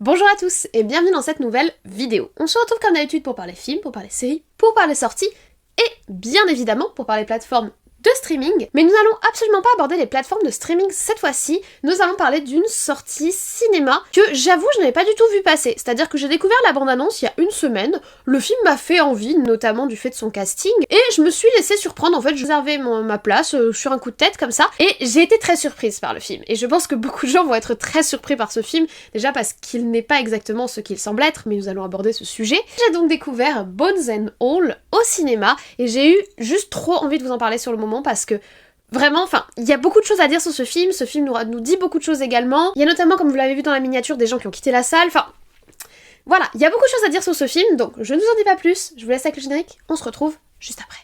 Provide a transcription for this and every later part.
Bonjour à tous et bienvenue dans cette nouvelle vidéo. On se retrouve comme d'habitude pour parler films, pour parler séries, pour parler sorties et bien évidemment pour parler plateformes de streaming, mais nous allons absolument pas aborder les plateformes de streaming cette fois-ci, nous allons parler d'une sortie cinéma que j'avoue je n'avais pas du tout vu passer, c'est-à-dire que j'ai découvert la bande-annonce il y a une semaine, le film m'a fait envie, notamment du fait de son casting, et je me suis laissée surprendre, en fait je réservais ma place sur un coup de tête comme ça, et j'ai été très surprise par le film, et je pense que beaucoup de gens vont être très surpris par ce film, déjà parce qu'il n'est pas exactement ce qu'il semble être, mais nous allons aborder ce sujet. J'ai donc découvert Bones and All au cinéma, et j'ai eu juste trop envie de vous en parler sur le moment, parce que vraiment, enfin, il y a beaucoup de choses à dire sur ce film nous dit beaucoup de choses également. Il y a notamment, comme vous l'avez vu dans la miniature, des gens qui ont quitté la salle, enfin... Voilà, il y a beaucoup de choses à dire sur ce film, donc je ne vous en dis pas plus, je vous laisse avec le générique, on se retrouve juste après.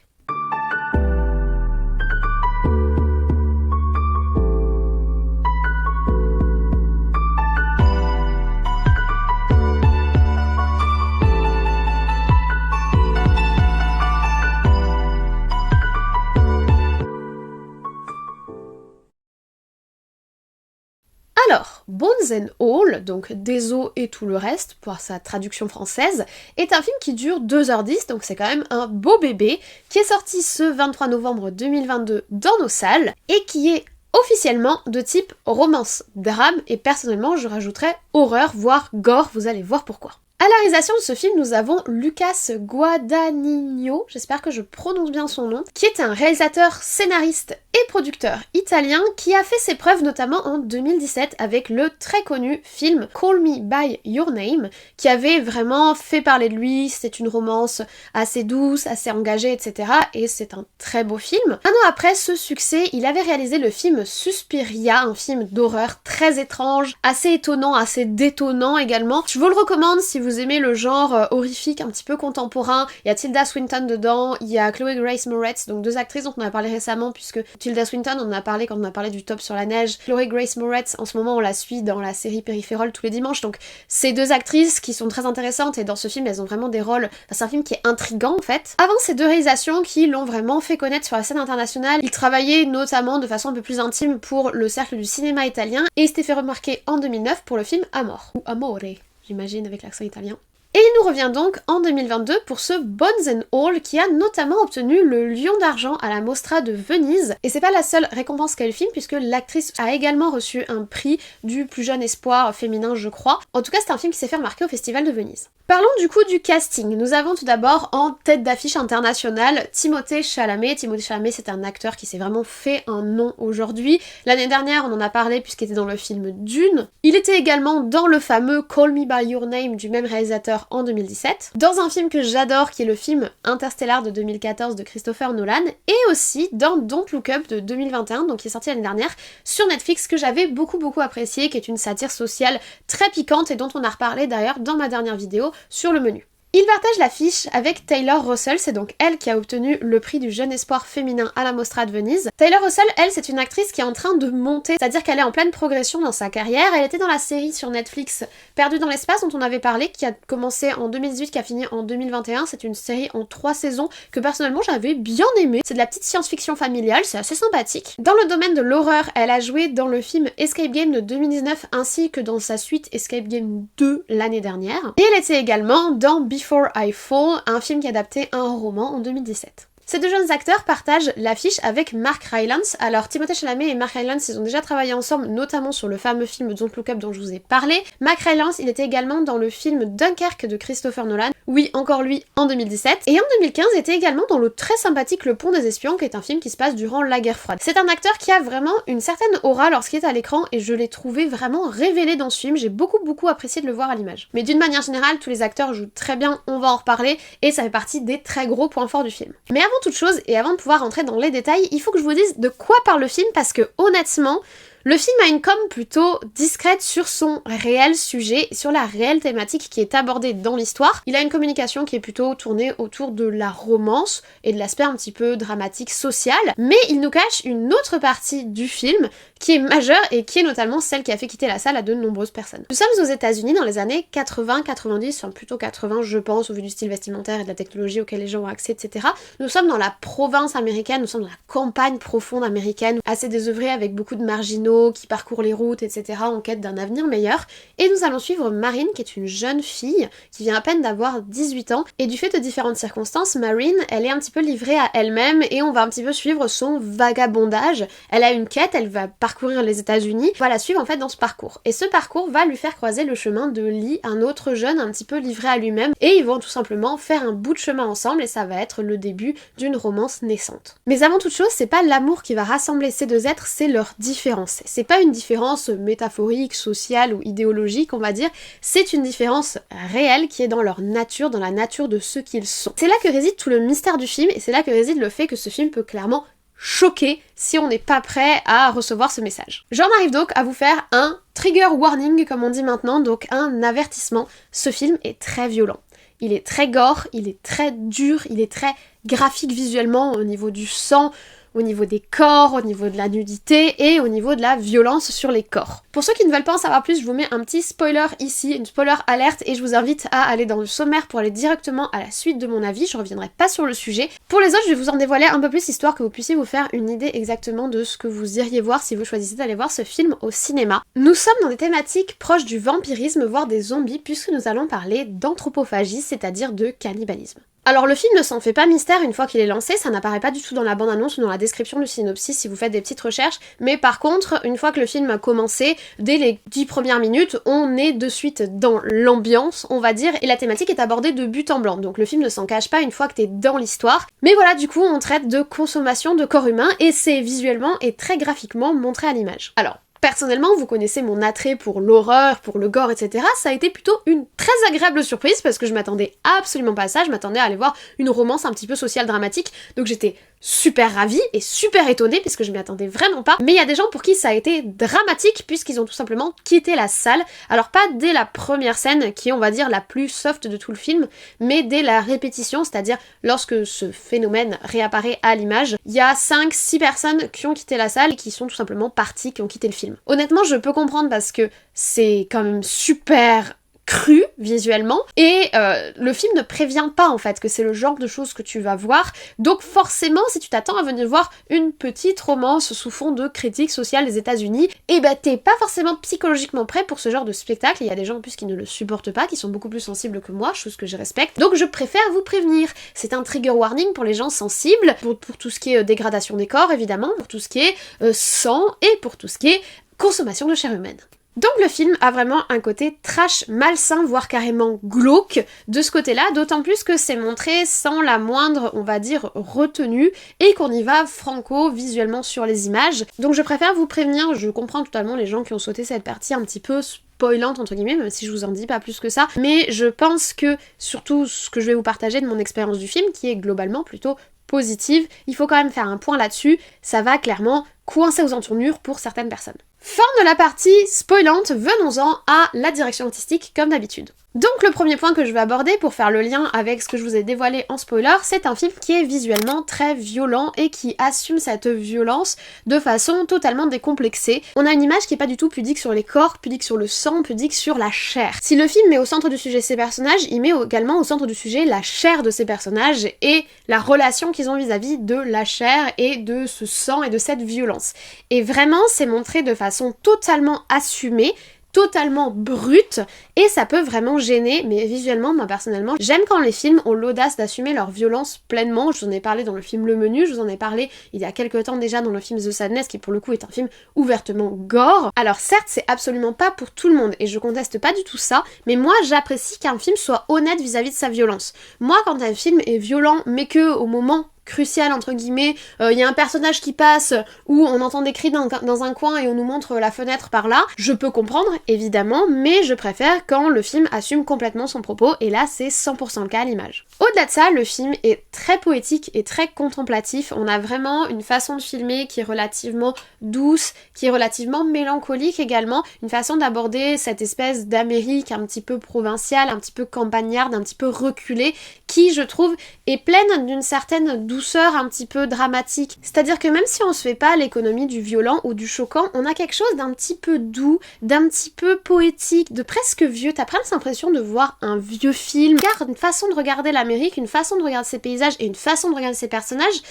Alors, Bones and All, donc des os et tout le reste, pour sa traduction française, est un film qui dure 2h10, donc c'est quand même un beau bébé, qui est sorti ce 23 novembre 2022 dans nos salles, et qui est officiellement de type romance, drame, et personnellement je rajouterais horreur, voire gore, vous allez voir pourquoi. À la réalisation de ce film, nous avons Lucas Guadagnino, j'espère que je prononce bien son nom, qui est un réalisateur, scénariste et producteur italien qui a fait ses preuves notamment en 2017 avec le très connu film Call Me By Your Name, qui avait vraiment fait parler de lui, c'est une romance assez douce, assez engagée, etc. Et c'est un très beau film. Un an après ce succès, il avait réalisé le film Suspiria, un film d'horreur très étrange, assez étonnant, assez détonnant également. Je vous le recommande si vous aimez le genre horrifique un petit peu contemporain. Il y a Tilda Swinton dedans, il y a Chloé Grace Moretz, donc deux actrices dont on a parlé récemment puisque Tilda Swinton, on en a parlé quand on a parlé du Top sur la neige. Chloé Grace Moretz, en ce moment on la suit dans la série Peripheral tous les dimanches, donc ces deux actrices qui sont très intéressantes et dans ce film elles ont vraiment des rôles, enfin, c'est un film qui est intriguant en fait. Avant ces deux réalisations qui l'ont vraiment fait connaître sur la scène internationale, il travaillait notamment de façon un peu plus intime pour le cercle du cinéma italien et il s'était fait remarquer en 2009 pour le film Amor, ou Amore, j'imagine avec l'accent italien. Et il nous revient donc en 2022 pour ce Bones and All qui a notamment obtenu le Lion d'argent à la Mostra de Venise. Et c'est pas la seule récompense qu'a eu le film puisque l'actrice a également reçu un prix du plus jeune espoir féminin je crois. En tout cas c'est un film qui s'est fait remarquer au Festival de Venise. Parlons du coup du casting. Nous avons tout d'abord en tête d'affiche internationale Timothée Chalamet. Timothée Chalamet c'est un acteur qui s'est vraiment fait un nom aujourd'hui. L'année dernière on en a parlé puisqu'il était dans le film Dune. Il était également dans le fameux Call Me By Your Name du même réalisateur en 2017, dans un film que j'adore qui est le film Interstellar de 2014 de Christopher Nolan, et aussi dans Don't Look Up de 2021, donc qui est sorti l'année dernière, sur Netflix, que j'avais beaucoup apprécié, qui est une satire sociale très piquante et dont on a reparlé d'ailleurs dans ma dernière vidéo sur le menu. Il partage l'affiche avec Taylor Russell, c'est donc elle qui a obtenu le prix du jeune espoir féminin à la Mostra de Venise. Taylor Russell, elle, c'est une actrice qui est en train de monter, c'est-à-dire qu'elle est en pleine progression dans sa carrière. Elle était dans la série sur Netflix Perdue dans l'espace dont on avait parlé, qui a commencé en 2018, qui a fini en 2021. C'est une série en 3 saisons que personnellement j'avais bien aimée. C'est de la petite science-fiction familiale, c'est assez sympathique. Dans le domaine de l'horreur, elle a joué dans le film Escape Game de 2019 ainsi que dans sa suite Escape Game 2 l'année dernière. Et elle était également dans Before I Fall, un film qui adaptait un roman en 2017. Ces deux jeunes acteurs partagent l'affiche avec Mark Rylance. Alors Timothée Chalamet et Mark Rylance, ils ont déjà travaillé ensemble, notamment sur le fameux film Don't Look Up dont je vous ai parlé. Mark Rylance, il était également dans le film Dunkerque de Christopher Nolan, oui, encore lui, en 2017. Et en 2015, il était également dans le très sympathique Le Pont des Espions, qui est un film qui se passe durant la guerre froide. C'est un acteur qui a vraiment une certaine aura lorsqu'il est à l'écran, et je l'ai trouvé vraiment révélé dans ce film. J'ai beaucoup apprécié de le voir à l'image. Mais d'une manière générale, tous les acteurs jouent très bien, on va en reparler, et ça fait partie des très gros points forts du film. Mais avant toute chose, et avant de pouvoir rentrer dans les détails, il faut que je vous dise de quoi parle le film, parce que honnêtement, le film a une com plutôt discrète sur son réel sujet, sur la réelle thématique qui est abordée dans l'histoire. Il a une communication qui est plutôt tournée autour de la romance et de l'aspect un petit peu dramatique social, mais il nous cache une autre partie du film qui est majeure et qui est notamment celle qui a fait quitter la salle à de nombreuses personnes. Nous sommes aux États-Unis dans les années 80-90, enfin plutôt 80 je pense, au vu du style vestimentaire et de la technologie auquel les gens ont accès, etc. Nous sommes dans la province américaine, nous sommes dans la campagne profonde américaine, assez désœuvrée avec beaucoup de marginaux, cheminots qui parcourent les routes, etc. en quête d'un avenir meilleur. Et nous allons suivre Marine, qui est une jeune fille qui vient à peine d'avoir 18 ans. Et du fait de différentes circonstances, Marine, elle est un petit peu livrée à elle-même et on va un petit peu suivre son vagabondage. Elle a une quête, elle va parcourir les États-Unis. On va la suivre en fait dans ce parcours. Et ce parcours va lui faire croiser le chemin de Lee, un autre jeune un petit peu livré à lui-même. Et ils vont tout simplement faire un bout de chemin ensemble et ça va être le début d'une romance naissante. Mais avant toute chose, c'est pas l'amour qui va rassembler ces deux êtres, c'est leur différence. C'est pas une différence métaphorique, sociale ou idéologique, on va dire, c'est une différence réelle qui est dans leur nature, dans la nature de ce qu'ils sont. C'est là que réside tout le mystère du film et c'est là que réside le fait que ce film peut clairement choquer si on n'est pas prêt à recevoir ce message. J'en arrive donc à vous faire un trigger warning comme on dit maintenant, donc un avertissement. Ce film est très violent. Il est très gore, il est très dur, il est très graphique visuellement au niveau du sang, au niveau des corps, au niveau de la nudité et au niveau de la violence sur les corps. Pour ceux qui ne veulent pas en savoir plus, je vous mets un petit spoiler ici, une spoiler alerte, et je vous invite à aller dans le sommaire pour aller directement à la suite de mon avis, je reviendrai pas sur le sujet. Pour les autres, je vais vous en dévoiler un peu plus, histoire que vous puissiez vous faire une idée exactement de ce que vous iriez voir si vous choisissez d'aller voir ce film au cinéma. Nous sommes dans des thématiques proches du vampirisme, voire des zombies, puisque nous allons parler d'anthropophagie, c'est-à-dire de cannibalisme. Alors le film ne s'en fait pas mystère une fois qu'il est lancé, ça n'apparaît pas du tout dans la bande-annonce ou dans la description du synopsis si vous faites des petites recherches, mais par contre, une fois que le film a commencé, dès les 10 premières minutes, on est de suite dans l'ambiance, on va dire, et la thématique est abordée de but en blanc, donc le film ne s'en cache pas une fois que t'es dans l'histoire. Mais voilà, du coup, on traite de consommation de corps humain, et c'est visuellement et très graphiquement montré à l'image. Alors, personnellement, vous connaissez mon attrait pour l'horreur, pour le gore, etc. Ça a été plutôt une très agréable surprise parce que je m'attendais absolument pas à ça. Je m'attendais à aller voir une romance un petit peu sociale dramatique. Donc j'étais super ravie et super étonnée puisque je m'y attendais vraiment pas. Mais il y a des gens pour qui ça a été dramatique puisqu'ils ont tout simplement quitté la salle. Alors pas dès la première scène qui est on va dire la plus soft de tout le film, mais dès la répétition, c'est-à-dire lorsque ce phénomène réapparaît à l'image, il y a 5-6 personnes qui ont quitté la salle et qui sont tout simplement parties, qui ont quitté le film. Honnêtement, je peux comprendre parce que c'est quand même super cru visuellement et le film ne prévient pas en fait que c'est le genre de choses que tu vas voir, donc forcément si tu t'attends à venir voir une petite romance sous fond de critique sociale des États-Unis, et bah t'es pas forcément psychologiquement prêt pour ce genre de spectacle. Il y a des gens en plus qui ne le supportent pas, qui sont beaucoup plus sensibles que moi, chose que je respecte, donc je préfère vous prévenir. C'est un trigger warning pour les gens sensibles, pour tout ce qui est dégradation des corps évidemment, pour tout ce qui est sang et pour tout ce qui est consommation de chair humaine. Donc le film a vraiment un côté trash malsain, voire carrément glauque de ce côté-là, d'autant plus que c'est montré sans la moindre, on va dire, retenue, et qu'on y va franco visuellement sur les images. Donc je préfère vous prévenir, je comprends totalement les gens qui ont sauté cette partie un petit peu spoilante entre guillemets, même si je vous en dis pas plus que ça, mais je pense que, surtout ce que je vais vous partager de mon expérience du film, qui est globalement plutôt positive, il faut quand même faire un point là-dessus, ça va clairement coincer aux entournures pour certaines personnes. Fin de la partie spoilante, venons-en à la direction artistique comme d'habitude. Donc le premier point que je vais aborder pour faire le lien avec ce que je vous ai dévoilé en spoiler, c'est un film qui est visuellement très violent et qui assume cette violence de façon totalement décomplexée. On a une image qui est pas du tout pudique sur les corps, pudique sur le sang, pudique sur la chair. Si le film met au centre du sujet ces personnages, il met également au centre du sujet la chair de ces personnages et la relation qu'ils ont vis-à-vis de la chair et de ce sang et de cette violence. Et vraiment, c'est montré de façon totalement assumée, totalement brute, et ça peut vraiment gêner, mais visuellement, moi personnellement, j'aime quand les films ont l'audace d'assumer leur violence pleinement. Je vous en ai parlé dans le film Le Menu, je vous en ai parlé il y a quelques temps déjà dans le film The Sadness, qui pour le coup est un film ouvertement gore. Alors certes, c'est absolument pas pour tout le monde, et je conteste pas du tout ça, mais moi j'apprécie qu'un film soit honnête vis-à-vis de sa violence. Moi, quand un film est violent, mais que au moment crucial entre guillemets, il y a un personnage qui passe où on entend des cris dans un coin et on nous montre la fenêtre par là, je peux comprendre évidemment, mais je préfère quand le film assume complètement son propos, et là c'est 100% le cas à l'image. Au-delà de ça, le film est très poétique et très contemplatif. On a vraiment une façon de filmer qui est relativement douce, qui est relativement mélancolique également, une façon d'aborder cette espèce d'Amérique un petit peu provinciale, un petit peu campagnarde, un petit peu reculée, qui je trouve est pleine d'une certaine douceur un petit peu dramatique. C'est-à-dire que même si on se fait pas l'économie du violent ou du choquant, on a quelque chose d'un petit peu doux, d'un petit peu poétique, de presque vieux. T'as presque l'impression de voir un vieux film, car une façon de regarder l'Amérique, une façon de regarder ses paysages et une façon de regarder ses personnages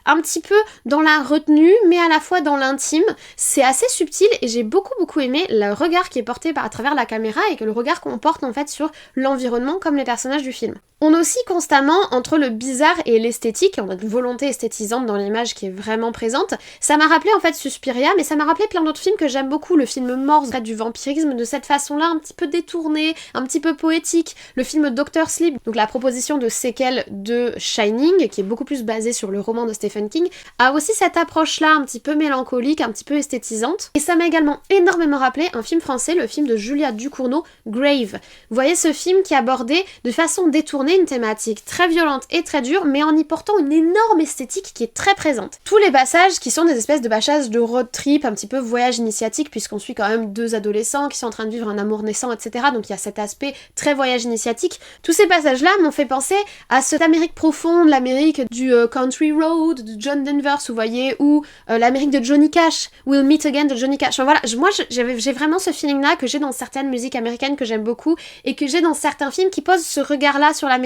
un petit peu dans la retenue, mais à la fois dans l'intime. C'est assez subtil et j'ai beaucoup aimé le regard qui est porté à travers la caméra et que le regard qu'on porte en fait sur l'environnement comme les personnages du film. On oscille constamment entre le bizarre et l'esthétique, on a une volonté esthétisante dans l'image qui est vraiment présente. Ça m'a rappelé en fait Suspiria, mais ça m'a rappelé plein d'autres films que j'aime beaucoup. Le film Morse traite du vampirisme de cette façon-là, un petit peu détournée, un petit peu poétique. Le film Dr. Sleep, donc la proposition de séquelle de Shining, qui est beaucoup plus basée sur le roman de Stephen King, a aussi cette approche-là un petit peu mélancolique, un petit peu esthétisante. Et ça m'a également énormément rappelé un film français, le film de Julia Ducournau, Grave. Vous voyez ce film qui abordait de façon détournée une thématique très violente et très dure, mais en y portant une énorme esthétique qui est très présente. Tous les passages qui sont des espèces de passages de road trip, un petit peu voyage initiatique, puisqu'on suit quand même deux adolescents qui sont en train de vivre un amour naissant, etc. Donc il y a cet aspect très voyage initiatique. Tous ces passages-là m'ont fait penser à cette Amérique profonde, l'Amérique du Country Road, de John Denver, vous voyez, ou l'Amérique de Johnny Cash, We'll Meet Again de Johnny Cash. Enfin, voilà, moi j'ai vraiment ce feeling-là que j'ai dans certaines musiques américaines que j'aime beaucoup et que j'ai dans certains films qui posent ce regard-là sur l'Amérique.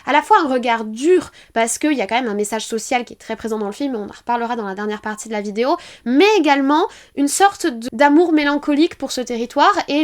À la fois un regard dur, parce qu'il y a quand même un message social qui est très présent dans le film, on en reparlera dans la dernière partie de la vidéo, mais également une sorte d'amour mélancolique pour ce territoire, et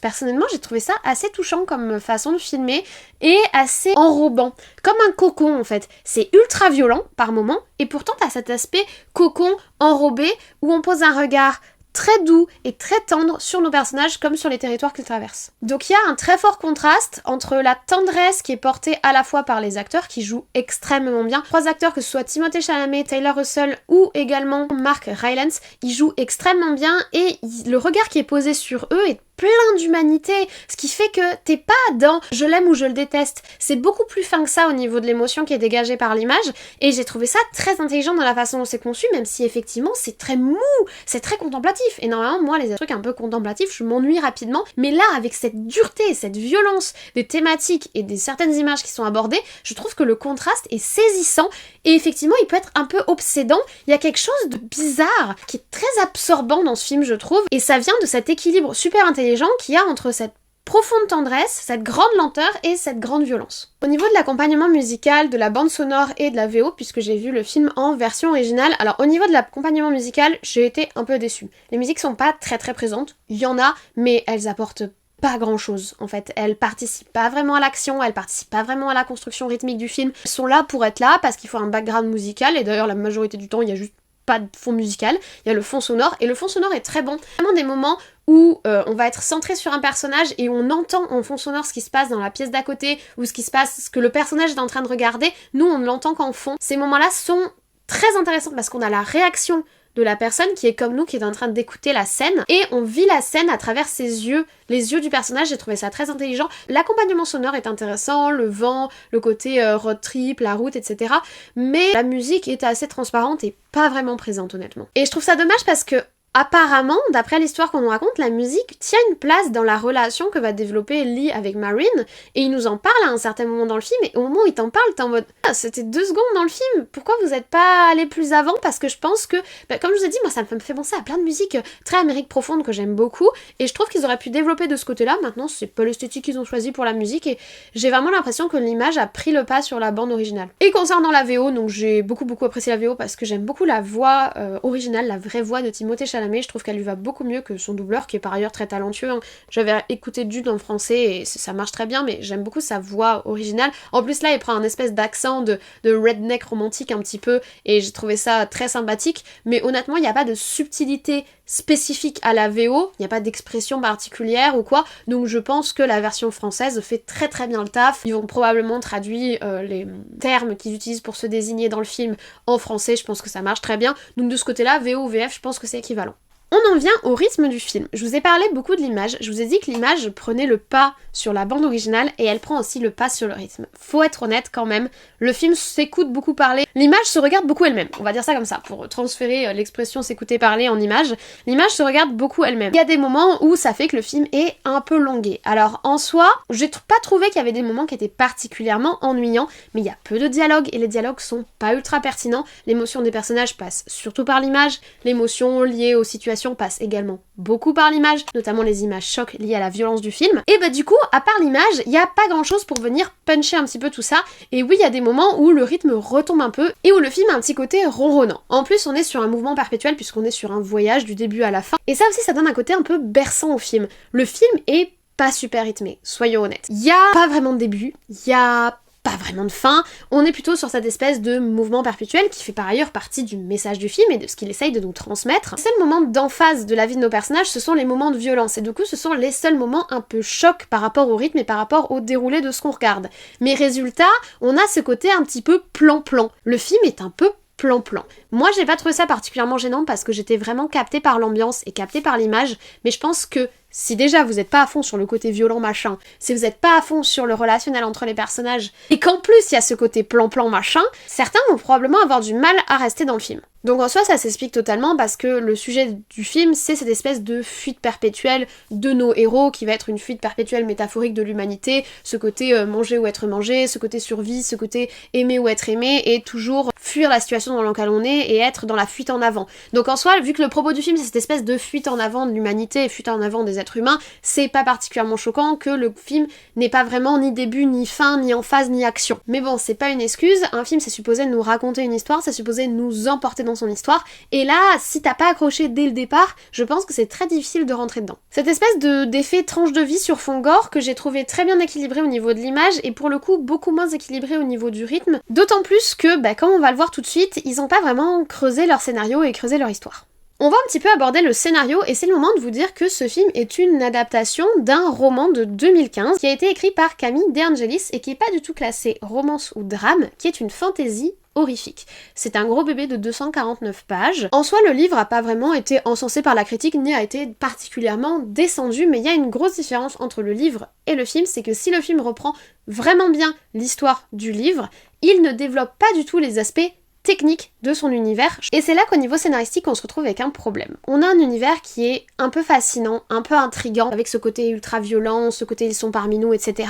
personnellement j'ai trouvé ça assez touchant comme façon de filmer, et assez enrobant, comme un cocon en fait. C'est ultra violent par moments, et pourtant t'as cet aspect cocon enrobé, où on pose un regard très doux et très tendre sur nos personnages comme sur les territoires qu'ils traversent. Donc il y a un très fort contraste entre la tendresse qui est portée à la fois par les acteurs qui jouent extrêmement bien. Trois acteurs, que ce soit Timothée Chalamet, Taylor Russell ou également Mark Rylance, ils jouent extrêmement bien et le regard qui est posé sur eux est plein d'humanité, ce qui fait que t'es pas dans je l'aime ou je le déteste. C'est beaucoup plus fin que ça au niveau de l'émotion qui est dégagée par l'image, et j'ai trouvé ça très intelligent dans la façon dont c'est conçu, même si effectivement c'est très mou, c'est très contemplatif. Et normalement, moi, les trucs un peu contemplatifs, je m'ennuie rapidement, mais là, avec cette dureté, cette violence des thématiques et des certaines images qui sont abordées, je trouve que le contraste est saisissant, et effectivement, il peut être un peu obsédant. Il y a quelque chose de bizarre qui est très absorbant dans ce film, je trouve, et ça vient de cet équilibre super intelligent qu'il y a entre cette profonde tendresse, cette grande lenteur et cette grande violence. Au niveau de l'accompagnement musical, de la bande sonore et de la VO, puisque j'ai vu le film en version originale, alors au niveau de l'accompagnement musical, j'ai été un peu déçue. Les musiques sont pas très présentes, il y en a, mais elles apportent pas grand chose en fait. Elles participent pas vraiment à l'action, elles participent pas vraiment à la construction rythmique du film. Elles sont là pour être là parce qu'il faut un background musical, et d'ailleurs la majorité du temps il y a juste pas de fond musical, il y a le fond sonore, et le fond sonore est très bon. Vraiment des moments où on va être centré sur un personnage et on entend en fond sonore ce qui se passe dans la pièce d'à côté, ou ce qui se passe, ce que le personnage est en train de regarder, nous on ne l'entend qu'en fond. Ces moments-là sont très intéressants parce qu'on a la réaction de la personne qui est comme nous, qui est en train d'écouter la scène, et on vit la scène à travers ses yeux, les yeux du personnage. J'ai trouvé ça très intelligent. L'accompagnement sonore est intéressant, le vent, le côté road trip, la route, etc. Mais la musique est assez transparente et pas vraiment présente honnêtement. Et je trouve ça dommage parce que apparemment, d'après l'histoire qu'on nous raconte, la musique tient une place dans la relation que va développer Lee avec Marine, et il nous en parle à un certain moment dans le film, et au moment où il t'en parle, t'es en mode « Ah, c'était 2 secondes dans le film, pourquoi vous êtes pas allé plus avant ?» Parce que je pense que, comme je vous ai dit, moi ça me fait penser à plein de musiques très Amérique profonde que j'aime beaucoup, et je trouve qu'ils auraient pu développer de ce côté-là. Maintenant, c'est pas l'esthétique qu'ils ont choisi pour la musique, et j'ai vraiment l'impression que l'image a pris le pas sur la bande originale. Et concernant la VO, donc j'ai beaucoup apprécié la VO parce que j'aime beaucoup la voix originale, la vraie voix de Timothée Chalamet. Je trouve qu'elle lui va beaucoup mieux que son doubleur, qui est par ailleurs très talentueux. J'avais écouté Dune en français et ça marche très bien, mais j'aime beaucoup sa voix originale. En plus là, il prend un espèce d'accent de redneck romantique un petit peu, et j'ai trouvé ça très sympathique. Mais honnêtement, il n'y a pas de subtilité spécifique à la VO, il n'y a pas d'expression particulière ou quoi, donc je pense que la version française fait très bien le taf. Ils vont probablement traduire les termes qu'ils utilisent pour se désigner dans le film en français, je pense que ça marche très bien. Donc de ce côté-là, VO ou VF, je pense que c'est équivalent. On en vient au rythme du film. Je vous ai parlé beaucoup de l'image, je vous ai dit que l'image prenait le pas sur la bande originale, et elle prend aussi le pas sur le rythme. Faut être honnête quand même, le film s'écoute beaucoup parler, l'image se regarde beaucoup elle-même, on va dire ça comme ça, pour transférer l'expression s'écouter parler en image, l'image se regarde beaucoup elle-même. Il y a des moments où ça fait que le film est un peu longué. Alors en soi, j'ai pas trouvé qu'il y avait des moments qui étaient particulièrement ennuyants, mais il y a peu de dialogues, et les dialogues sont pas ultra pertinents, l'émotion des personnages passe surtout par l'image, l'émotion liée aux situations l'explication passe également beaucoup par l'image, notamment les images chocs liées à la violence du film. Et bah du coup, à part l'image, il n'y a pas grand chose pour venir puncher un petit peu tout ça. Et oui, il y a des moments où le rythme retombe un peu et où le film a un petit côté ronronnant. En plus, on est sur un mouvement perpétuel puisqu'on est sur un voyage du début à la fin. Et ça aussi, ça donne un côté un peu berçant au film. Le film est pas super rythmé, soyons honnêtes. Il y a pas vraiment de début, il y a pas vraiment de fin, on est plutôt sur cette espèce de mouvement perpétuel qui fait par ailleurs partie du message du film et de ce qu'il essaye de nous transmettre. C'est le moment d'emphase de la vie de nos personnages, ce sont les moments de violence, et du coup ce sont les seuls moments un peu chocs par rapport au rythme et par rapport au déroulé de ce qu'on regarde. Mais résultat, on a ce côté un petit peu plan-plan. Le film est un peu plan-plan. Moi, j'ai pas trouvé ça particulièrement gênant parce que j'étais vraiment captée par l'ambiance et captée par l'image, mais je pense que si déjà vous êtes pas à fond sur le côté violent machin, si vous êtes pas à fond sur le relationnel entre les personnages, et qu'en plus il y a ce côté plan-plan machin, certains vont probablement avoir du mal à rester dans le film. Donc en soi, ça s'explique totalement parce que le sujet du film, c'est cette espèce de fuite perpétuelle de nos héros, qui va être une fuite perpétuelle métaphorique de l'humanité, ce côté manger ou être mangé, ce côté survie, ce côté aimer ou être aimé, et toujours fuir la situation dans laquelle on est et être dans la fuite en avant. Donc en soi, vu que le propos du film, c'est cette espèce de fuite en avant de l'humanité et fuite en avant des êtres humains, c'est pas particulièrement choquant que le film n'ait pas vraiment ni début, ni fin, ni emphase, ni action. Mais bon, c'est pas une excuse, un film c'est supposé nous raconter une histoire, c'est supposé nous emporter dans son histoire, et là, si t'as pas accroché dès le départ, je pense que c'est très difficile de rentrer dedans. Cette espèce d'effet tranche de vie sur fond gore que j'ai trouvé très bien équilibré au niveau de l'image, et pour le coup beaucoup moins équilibré au niveau du rythme, d'autant plus que, comme on va le voir tout de suite, ils ont pas vraiment creusé leur scénario et creusé leur histoire. On va un petit peu aborder le scénario et c'est le moment de vous dire que ce film est une adaptation d'un roman de 2015 qui a été écrit par Camille De Angelis et qui est pas du tout classé romance ou drame, qui est une fantasy horrifique. C'est un gros bébé de 249 pages. En soi, le livre a pas vraiment été encensé par la critique ni a été particulièrement descendu, mais il y a une grosse différence entre le livre et le film, c'est que si le film reprend vraiment bien l'histoire du livre, il ne développe pas du tout les aspects technique de son univers, et c'est là qu'au niveau scénaristique on se retrouve avec un problème. On a un univers qui est un peu fascinant, un peu intriguant, avec ce côté ultra violent, ce côté ils sont parmi nous, etc.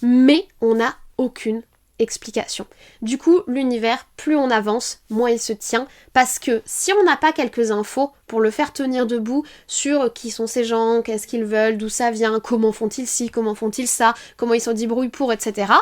Mais on n'a aucune explication. Du coup, l'univers, plus on avance, moins il se tient, parce que si on n'a pas quelques infos pour le faire tenir debout sur qui sont ces gens, qu'est-ce qu'ils veulent, d'où ça vient, comment font-ils ci, comment font-ils ça, comment ils se débrouillent pour, etc.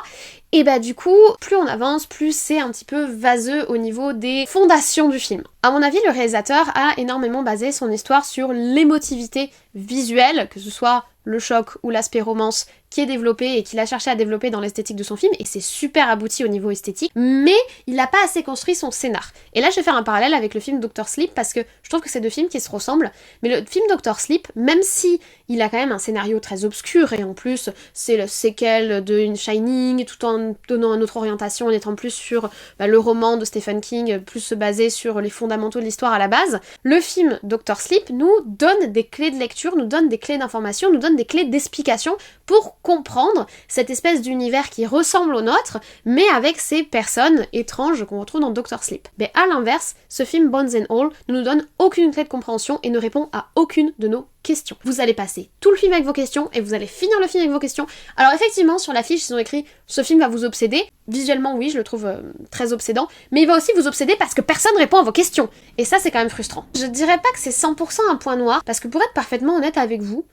Et du coup, plus on avance, plus c'est un petit peu vaseux au niveau des fondations du film. À mon avis, le réalisateur a énormément basé son histoire sur l'émotivité visuelle, que ce soit le choc ou l'aspect romance qui est développé et qu'il a cherché à développer dans l'esthétique de son film, et c'est super abouti au niveau esthétique, mais il n'a pas assez construit son scénar. Et là je vais faire un parallèle avec le film Dr. Sleep parce que je trouve que c'est deux films qui se ressemblent, mais le film Dr. Sleep, même si il a quand même un scénario très obscur, et en plus c'est le séquel de Shining, tout en donnant une autre orientation, en étant plus sur le roman de Stephen King, plus basé sur les fondamentaux de l'histoire à la base, le film Dr. Sleep nous donne des clés de lecture, nous donne des clés d'information, nous donne des clés d'explication pour comprendre cette espèce d'univers qui ressemble au nôtre, mais avec ces personnes étranges qu'on retrouve dans Dr. Sleep. Mais à l'inverse, ce film Bones and All ne nous donne aucune clé de compréhension et ne répond à aucune de nos questions. Vous allez passer tout le film avec vos questions et vous allez finir le film avec vos questions. Alors effectivement, sur l'affiche, ils ont écrit « Ce film va vous obséder ». Visuellement, oui, je le trouve très obsédant, mais il va aussi vous obséder parce que personne répond à vos questions. Et ça, c'est quand même frustrant. Je dirais pas que c'est 100% un point noir, parce que pour être parfaitement honnête avec vous,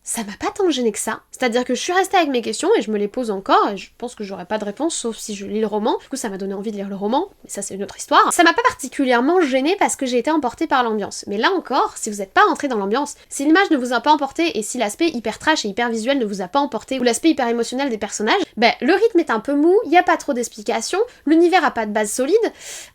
ça m'a pas tant gêné que ça. C'est-à-dire que je suis restée avec mes questions et je me les pose encore, et je pense que j'aurai pas de réponse sauf si je lis le roman. Du coup, ça m'a donné envie de lire le roman, mais ça c'est une autre histoire. Ça m'a pas particulièrement gênée parce que j'ai été emportée par l'ambiance. Mais là encore, si vous êtes pas entré dans l'ambiance, si l'image ne vous a pas emporté et si l'aspect hyper trash et hyper visuel ne vous a pas emporté, ou l'aspect hyper émotionnel des personnages, le rythme est un peu mou, y a pas trop d'explications, l'univers a pas de base solide,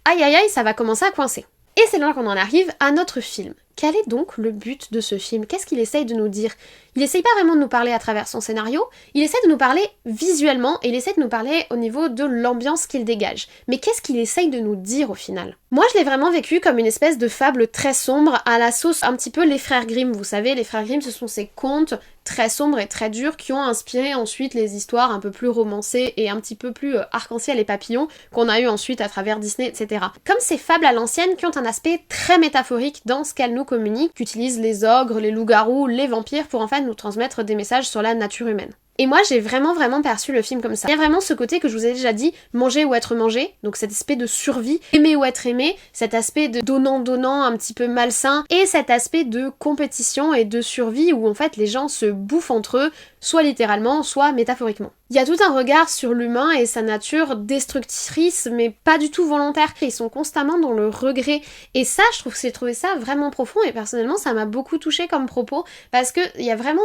aïe aïe aïe, ça va commencer à coincer. Et c'est là qu'on en arrive à notre film. Quel est donc le but de ce film? Qu'est-ce qu'il essaye de nous dire? Il essaye pas vraiment de nous parler à travers son scénario, il essaie de nous parler visuellement et il essaie de nous parler au niveau de l'ambiance qu'il dégage. Mais qu'est-ce qu'il essaye de nous dire au final? Moi je l'ai vraiment vécu comme une espèce de fable très sombre à la sauce un petit peu les frères Grimm. Vous savez, les frères Grimm, ce sont ces contes très sombres et très durs qui ont inspiré ensuite les histoires un peu plus romancées et un petit peu plus arc-en-ciel et papillons qu'on a eu ensuite à travers Disney, etc. Comme ces fables à l'ancienne qui ont un aspect très métaphorique dans ce qu'elles nous communiquent, qui utilisent les ogres, les loups-garous, les vampires pour en fait nous transmettre des messages sur la nature humaine. Et moi j'ai vraiment perçu le film comme ça. Il y a vraiment ce côté que je vous ai déjà dit, manger ou être mangé, donc cet aspect de survie, aimer ou être aimé, cet aspect de donnant un petit peu malsain, et cet aspect de compétition et de survie où en fait les gens se bouffent entre eux, soit littéralement, soit métaphoriquement. Il y a tout un regard sur l'humain et sa nature destructrice, mais pas du tout volontaire. Ils sont constamment dans le regret. Et ça, je trouve que j'ai trouvé ça vraiment profond, et personnellement, ça m'a beaucoup touchée comme propos, parce que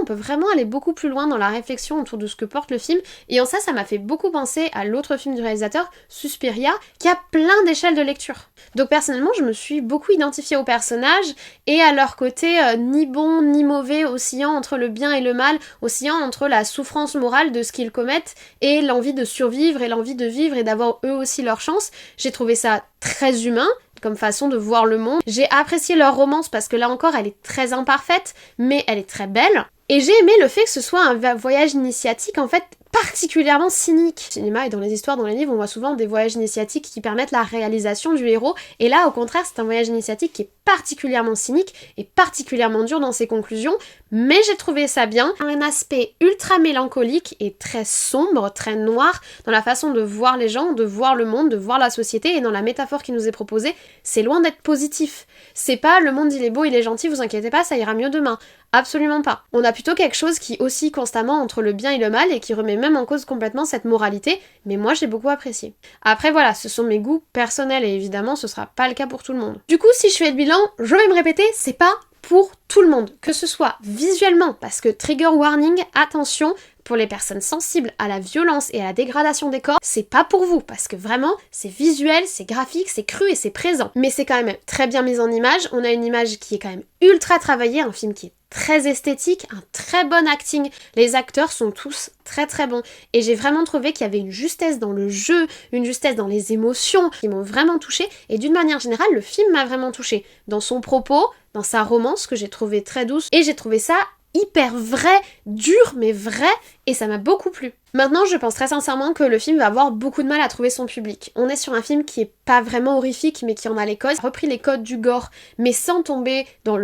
on peut vraiment aller beaucoup plus loin dans la réflexion autour de ce que porte le film, et en ça m'a fait beaucoup penser à l'autre film du réalisateur, Suspiria, qui a plein d'échelles de lecture. Donc personnellement, je me suis beaucoup identifiée aux personnages, et à leur côté, ni bon ni mauvais, oscillant entre le bien et le mal, oscillant entre la souffrance morale de ce qu'ils commettent et l'envie de survivre et l'envie de vivre et d'avoir eux aussi leur chance. J'ai trouvé ça très humain comme façon de voir le monde. J'ai apprécié leur romance parce que là encore elle est très imparfaite, mais elle est très belle. Et j'ai aimé le fait que ce soit un voyage initiatique en fait particulièrement cynique. Au cinéma et dans les histoires, dans les livres, on voit souvent des voyages initiatiques qui permettent la réalisation du héros, et là au contraire c'est un voyage initiatique qui est particulièrement cynique et particulièrement dur dans ses conclusions, mais j'ai trouvé ça bien. Un aspect ultra mélancolique et très sombre, très noir dans la façon de voir les gens, de voir le monde, de voir la société, et dans la métaphore qui nous est proposée, c'est loin d'être positif. C'est pas le monde il est beau, il est gentil, vous inquiétez pas, ça ira mieux demain. Absolument pas. On a plutôt quelque chose qui oscille constamment entre le bien et le mal et qui remet même en cause complètement cette moralité, mais moi j'ai beaucoup apprécié. Après voilà, ce sont mes goûts personnels et évidemment ce sera pas le cas pour tout le monde. Du coup, si je fais le bilan, je vais me répéter, c'est pas pour tout le monde, que ce soit visuellement, parce que trigger warning, attention, pour les personnes sensibles à la violence et à la dégradation des corps, c'est pas pour vous, parce que vraiment, c'est visuel, c'est graphique, c'est cru et c'est présent. Mais c'est quand même très bien mis en image, on a une image qui est quand même ultra travaillée, un film qui est très esthétique, un très bon acting, les acteurs sont tous très bons, et j'ai vraiment trouvé qu'il y avait une justesse dans le jeu, une justesse dans les émotions, qui m'ont vraiment touchée, et d'une manière générale, le film m'a vraiment touchée, dans son propos, dans sa romance, que j'ai trouvé très douce, et j'ai trouvé ça hyper vrai, dur mais vrai, et ça m'a beaucoup plu. Maintenant, je pense très sincèrement que le film va avoir beaucoup de mal à trouver son public. On est sur un film qui est pas vraiment horrifique, mais qui en a les codes, repris les codes du gore, mais sans tomber dans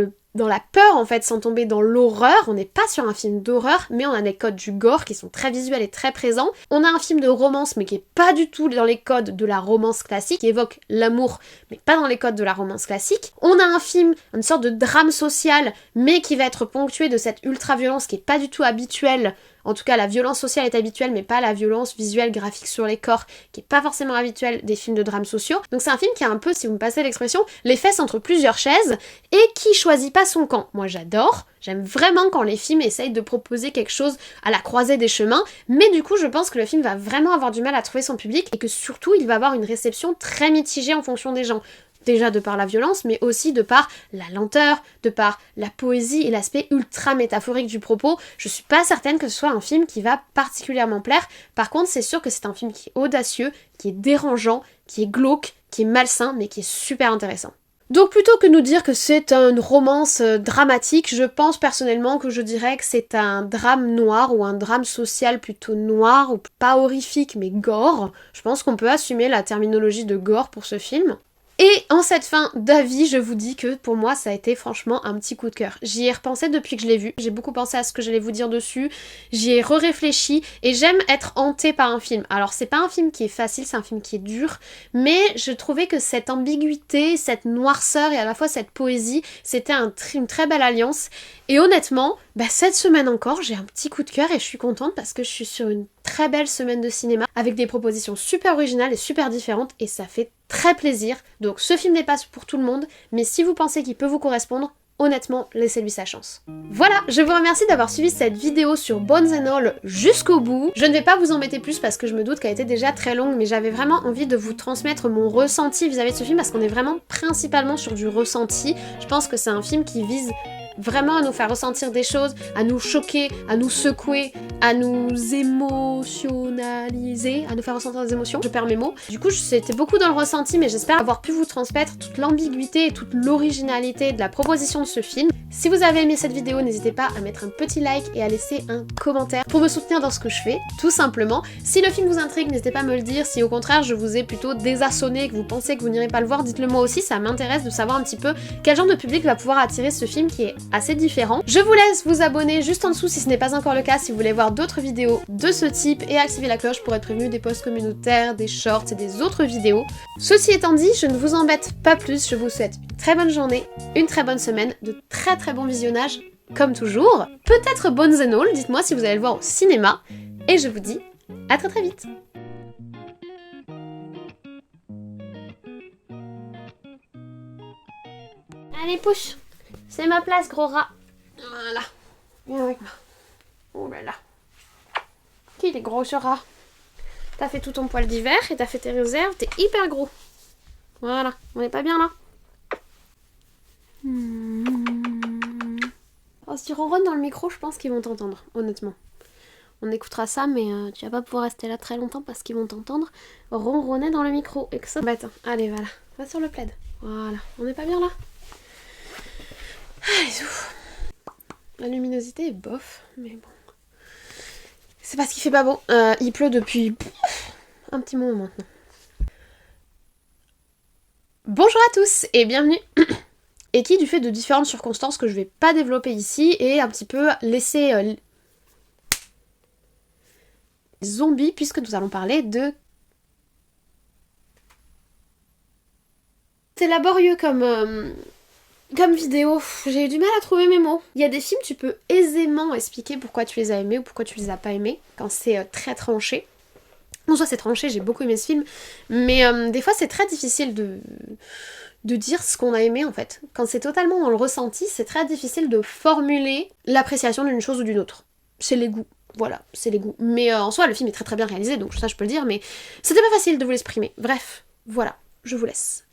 la peur en fait, sans tomber dans l'horreur. On n'est pas sur un film d'horreur, mais on a des codes du gore qui sont très visuels et très présents. On a un film de romance, mais qui est pas du tout dans les codes de la romance classique, qui évoque l'amour, mais pas dans les codes de la romance classique. On a un film, une sorte de drame social, mais qui va être ponctué de cette ultra-violence qui est pas du tout habituelle. En tout cas, la violence sociale est habituelle, mais pas la violence visuelle graphique sur les corps, qui est pas forcément habituelle des films de drames sociaux. Donc c'est un film qui a un peu, si vous me passez l'expression, les fesses entre plusieurs chaises, et qui choisit pas son camp. Moi j'adore, j'aime vraiment quand les films essayent de proposer quelque chose à la croisée des chemins, mais du coup je pense que le film va vraiment avoir du mal à trouver son public, et que surtout il va avoir une réception très mitigée en fonction des gens. Déjà de par la violence, mais aussi de par la lenteur, de par la poésie et l'aspect ultra métaphorique du propos. Je suis pas certaine que ce soit un film qui va particulièrement plaire. Par contre, c'est sûr que c'est un film qui est audacieux, qui est dérangeant, qui est glauque, qui est malsain, mais qui est super intéressant. Donc plutôt que nous dire que c'est une romance dramatique, je pense personnellement que je dirais que c'est un drame noir ou un drame social plutôt noir, ou pas horrifique mais gore. Je pense qu'on peut assumer la terminologie de gore pour ce film. Et en cette fin d'avis, je vous dis que pour moi ça a été franchement un petit coup de cœur. J'y ai repensé depuis que je l'ai vu, j'ai beaucoup pensé à ce que j'allais vous dire dessus, j'y ai réfléchi et j'aime être hantée par un film. Alors c'est pas un film qui est facile, c'est un film qui est dur, mais je trouvais que cette ambiguïté, cette noirceur et à la fois cette poésie, c'était une très belle alliance. Et honnêtement, cette semaine encore, j'ai un petit coup de cœur et je suis contente parce que je suis sur une très belle semaine de cinéma avec des propositions super originales et super différentes et ça fait très plaisir. Donc ce film n'est pas pour tout le monde, mais si vous pensez qu'il peut vous correspondre, honnêtement, laissez-lui sa chance. Voilà, je vous remercie d'avoir suivi cette vidéo sur Bones and All jusqu'au bout. Je ne vais pas vous embêter plus parce que je me doute qu'elle était déjà très longue, mais j'avais vraiment envie de vous transmettre mon ressenti vis-à-vis de ce film parce qu'on est vraiment principalement sur du ressenti. Je pense que c'est un film qui vise vraiment à nous faire ressentir des choses, à nous choquer, à nous secouer, à nous émotionnaliser, à nous faire ressentir des émotions, je perds mes mots. Du coup, c'était beaucoup dans le ressenti, mais j'espère avoir pu vous transmettre toute l'ambiguïté et toute l'originalité de la proposition de ce film. Si vous avez aimé cette vidéo, n'hésitez pas à mettre un petit like et à laisser un commentaire pour me soutenir dans ce que je fais, tout simplement. Si le film vous intrigue, n'hésitez pas à me le dire. Si au contraire, je vous ai plutôt désarçonné, que vous pensez que vous n'irez pas le voir, dites-le moi aussi, ça m'intéresse de savoir un petit peu quel genre de public va pouvoir attirer ce film qui est assez différents. Je vous laisse vous abonner juste en dessous si ce n'est pas encore le cas, si vous voulez voir d'autres vidéos de ce type et activer la cloche pour être prévenu des posts communautaires, des shorts et des autres vidéos. Ceci étant dit, je ne vous embête pas plus, je vous souhaite une très bonne journée, une très bonne semaine, de très bons visionnage comme toujours. Peut-être Bones and All, dites-moi si vous allez le voir au cinéma. Et je vous dis à très vite. Allez, push. C'est ma place, gros rat. Voilà. Viens avec moi. Oh là là. Qu'il est gros ce rat. T'as fait tout ton poil d'hiver et t'as fait tes réserves, t'es hyper gros. Voilà, on est pas bien là. Oh, si tu ronronnes dans le micro, je pense qu'ils vont t'entendre, honnêtement. On écoutera ça, mais tu vas pas pouvoir rester là très longtemps parce qu'ils vont t'entendre ronronner dans le micro. Et que ça... Bah attends, allez, voilà. Va sur le plaid. Voilà, on est pas bien là. Allez, ouf. La luminosité est bof, mais bon. C'est parce qu'il fait pas beau. Il pleut depuis un petit moment maintenant. Bonjour à tous et bienvenue. Et qui, du fait de différentes circonstances que je vais pas développer ici, et un petit peu laisser zombies, puisque nous allons parler de... C'est laborieux comme vidéo, j'ai eu du mal à trouver mes mots. Il y a des films, tu peux aisément expliquer pourquoi tu les as aimés ou pourquoi tu les as pas aimés, quand c'est très tranché. En soi c'est tranché, j'ai beaucoup aimé ce film, mais des fois c'est très difficile de dire ce qu'on a aimé en fait. Quand c'est totalement dans le ressenti, c'est très difficile de formuler l'appréciation d'une chose ou d'une autre. C'est les goûts, voilà, c'est les goûts. Mais en soi le film est très bien réalisé, donc ça je peux le dire, mais c'était pas facile de vous l'exprimer. Bref, voilà, je vous laisse.